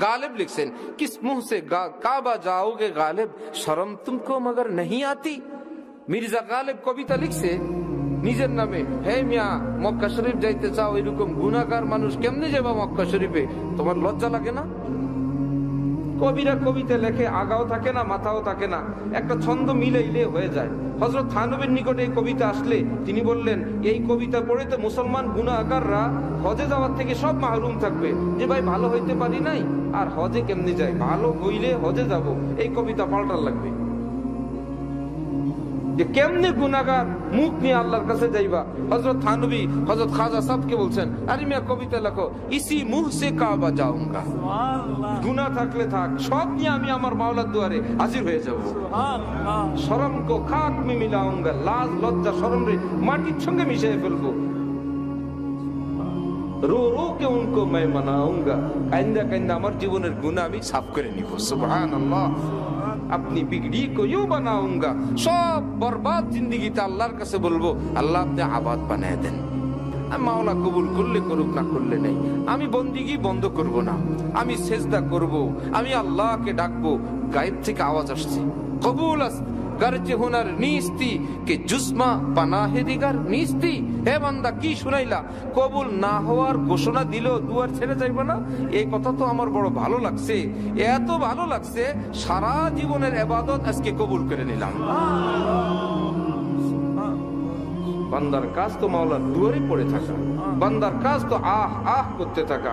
गालिब लिखছেন किस मुंह से काबा जाओगे गालिब शर्म तुमको मगर नहीं आती। মির্জা গালিব কবিতা লিখছে নিজের নামে, হে মিয়া মক্কা শরীফ যাইতে চাও, এরকম গুনাহগার মানুষ কেমনে যাবা মক্কা শরীফে, তোমার লজ্জা লাগে না? কবিরা কবিতা লেখে, আগাও থাকে না মাথাও থাকে না, একটা ছন্দ মিলাইলে হয়ে যায়। হযরত থানবীর নিকটে এই কবিতা আসলে তিনি বললেন, এই কবিতা পড়ে তো মুসলমান গুনাহগাররা হজে যাওয়ার থেকে সব মাহরুম থাকবে। যে ভাই ভালো হইতে পারি নাই আর হজে কেমনে যায়, ভালো হইলে হজে যাব, এই কবিতা পাল্টার লাগবে। যে কেমনে গুনাহগার মুখ নিয়ে আল্লাহর কাছে যাইবা। হযরত থানবী হযরত খাজা সাহেবকে বলছেন, আরে মিয়া কবিতা লেখো, ইসি মুহ সে কাবা যাউঙ্গা, গুনাহ থাকলে থাক, সব নিয়ে আমি আমার মাওলার দুয়ারে হাজির হয়ে যাব। শরম কো খাক মে মিলাউঙ্গা, লাজ লজ্জা শরম রে মাটির সঙ্গে মিশিয়ে ফেলবো। রো রো কে উনকো मैं मनाऊंगा, কাইন্দা কাইন্দা আমার জীবনের গুনাহ আমি সাফ করে নিব। সুবহানাল্লাহ। अपनी बिगड़ी को यूं बनाऊंगा, সব বরবাদ জিন্দেগিতে আল্লাহর কাছে বলবো, আল্লাহ আপনি আবাদ বানায় দেন। মাওলা কবুল করলে করুক, না করলে নেই। আমি বন্দিগি বন্ধ করব না, আমি সেজদা করব, আমি আল্লাহকে ডাকবো। গায়েব থেকে আওয়াজ আসছে, কবুল আস গরজে হুনার নিস্তি কে জুসমা পানাহে দিগার নিস্তি। হে বান্দা কি শুনাইলা, কবুল না হওয়ার ঘোষণা দিল, দুয়ার ছেড়ে যাইবা না। এই কথা তো আমার বড় ভালো লাগছে, এত ভালো লাগছে সারা জীবনের ইবাদত আজকে কবুল করে নিলাম। বান্দার কাজ তো মাওলার দুয়ারে পড়ে থাকা, বান্দার কাজ তো আহ আহ করতে থাকা।